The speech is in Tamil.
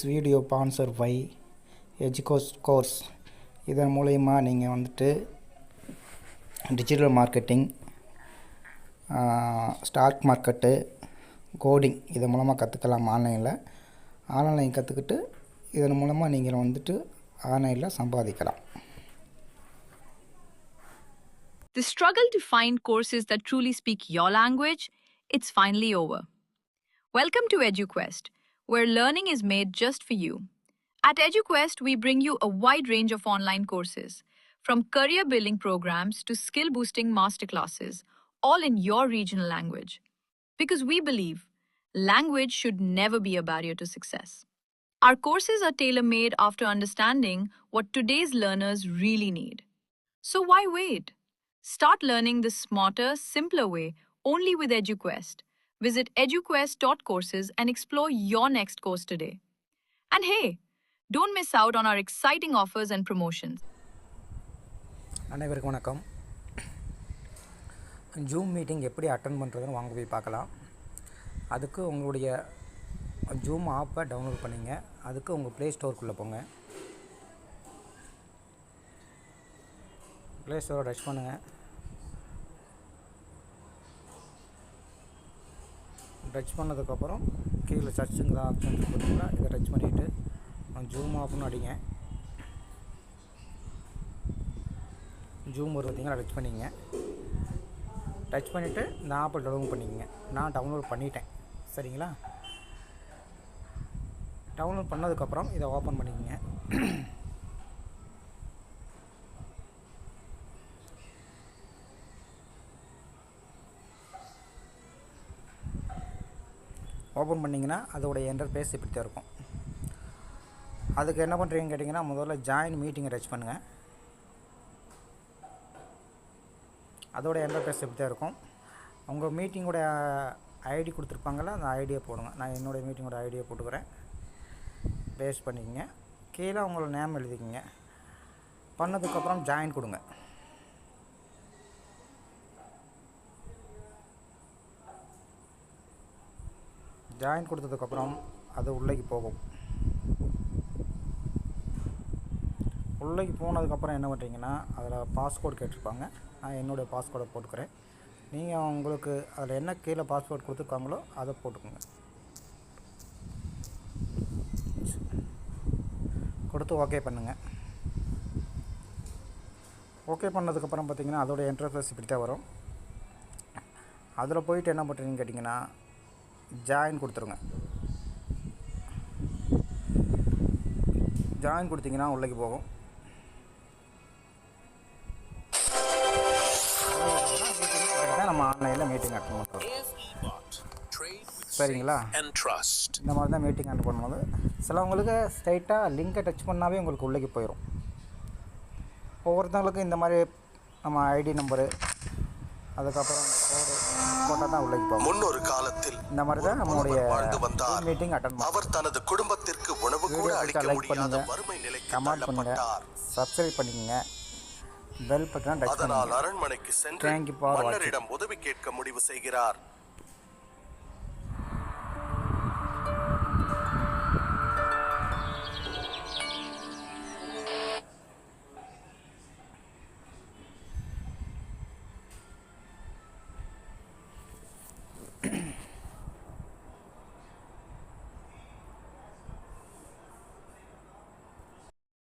This video sponsor by Educos. இதன் மூலயமா நீங்கள் வந்துட்டு digital marketing, stock market, coding இது மூலமாக கற்றுக்கலாம். ஆன்லைன் கற்றுக்கிட்டு இதன் மூலமாக நீங்கள் வந்துட்டு ஆன்லைனில் சம்பாதிக்கலாம். The struggle to find courses that truly speak your language, it's finally over. Welcome to EduQuest, where learning is made just for you. At EduQuest, we bring you a wide range of online courses, from career building programs to skill boosting masterclasses, all in your regional language. Because we believe language should never be a barrier to success. Our courses are tailor-made after understanding what today's learners really need. So why wait? Start learning the smarter, simpler way only with EduQuest. Visit eduquest.courses and explore your next course today. And hey, don't miss out on our exciting offers and promotions. அனைவருக்கும் வணக்கம். ஜூம் மீட்டிங் எப்படி அட்டெண்ட் பண்ணுறதுன்னு வாங்க போய் பார்க்கலாம். அதுக்கு உங்களுடைய ஜூம் ஆப்பை டவுன்லோட் பண்ணிங்க. அதுக்கு உங்கள் ப்ளே ஸ்டோருக்குள்ளே போங்க. ப்ளே ஸ்டோரை டச் பண்ணுங்கள். டச் பண்ணதுக்கப்புறம் கீழே சர்ச்சுங்கிற ஆப்ஷன் பார்த்தீங்களா, இதை டச் பண்ணிவிட்டு ஜூம் ஆப்னு அடிங்க. ஜூம் வரும் பார்த்தீங்களா, டச் பண்ணிங்க. டச் பண்ணிவிட்டு இந்த ஆப்பை டவுன்லோட் பண்ணிக்கங்க. நான் டவுன்லோட் பண்ணிட்டேன். சரிங்களா? டவுன்லோட் பண்ணதுக்கப்புறம் இதை ஓப்பன் பண்ணிக்கங்க. ஓப்பன் பண்ணிங்கன்னா அதோடைய இன்டர்ஃபேஸ் இப்படி தான் இருக்கும். அதுக்கு என்ன பண்ணுறீங்கன்னு கேட்டிங்கன்னா, முதல்ல ஜாயின் மீட்டிங்கை டச் பண்ணுங்கள். அதோடைய இன்டர்ஃபேஸ் இப்படி தான் இருக்கும். உங்கள் மீட்டிங்கோட ஐடி கொடுத்துருப்பாங்களா, அந்த ஐடியை போடுங்க. நான் என்னுடைய மீட்டிங்கோட ஐடியை போட்டுக்கிறேன். பேஸ்ட் பண்ணிக்கங்க. கீழே உங்களோட நேம் எழுதிக்கிங்க. பண்ணதுக்கப்புறம் ஜாயின் கொடுங்க. ஜாயின் கொடுத்ததுக்கப்புறம் அது உள்ளேக்கு போகும். உள்ளேக்கு போனதுக்கப்புறம் என்ன பண்ணுறீங்கன்னா, அதில் பாஸ்வேர்டு கேட்டிருப்பாங்க. நான் என்னுடைய பாஸ்வேர்டை போட்டுக்கிறேன். நீங்கள் உங்களுக்கு அதில் என்ன கீழே பாஸ்வேர்டு கொடுத்துருக்காங்களோ அதை போட்டுக்கோங்க. கொடுத்து ஓகே பண்ணுங்கள். ஓகே பண்ணதுக்கப்புறம் பார்த்திங்கன்னா அதோடைய இன்டர்ஃபேஸ் இப்படி தான் வரும். அதில் போயிட்டு என்ன பண்ணுறீங்கன்னு கேட்டிங்கன்னா, ஜாயின் கொடுத்துருங்க. ஜாயின் கொடுத்தீங்கன்னா உள்ளேக்கு போகும். நம்ம ஆன்லைனில் மீட்டிங் அட்டெண்ட் பண்ணுறோம். சரிங்களா? இந்த மாதிரி தான் மீட்டிங் அட்டெண்ட் பண்ணும்போது சிலவங்களுக்கு ஸ்ட்ரைட்டாக லிங்கை டச் பண்ணாவே உங்களுக்கு உள்ளேக்கு போயிடும். ஒவ்வொருத்தவங்களுக்கும் இந்த மாதிரி நம்ம ஐடி நம்பரு, அதுக்கப்புறம் போட்டால் தான் உள்ளேக்கு போகும். முன்னொரு காலத்தில் இந்த மாதிரி தான் நம்மளுடைய மீட்டிங் அட்டெண்ட் பண்ணுவோம். அவர் தனது குடும்பத்திற்கு உணவு கூட அளிக்க முடியாத வறுமை நிலைக்கு கமெண்ட் பண்ணுங்க, சப்ஸ்கிரைப் பண்ணிக்கங்க, பெல் பட்டனை டச் பண்ணுங்க. அரண்மனைக்கு சென்று மன்னரிடம் உதவி கேட்க முடிவு செய்கிறார்.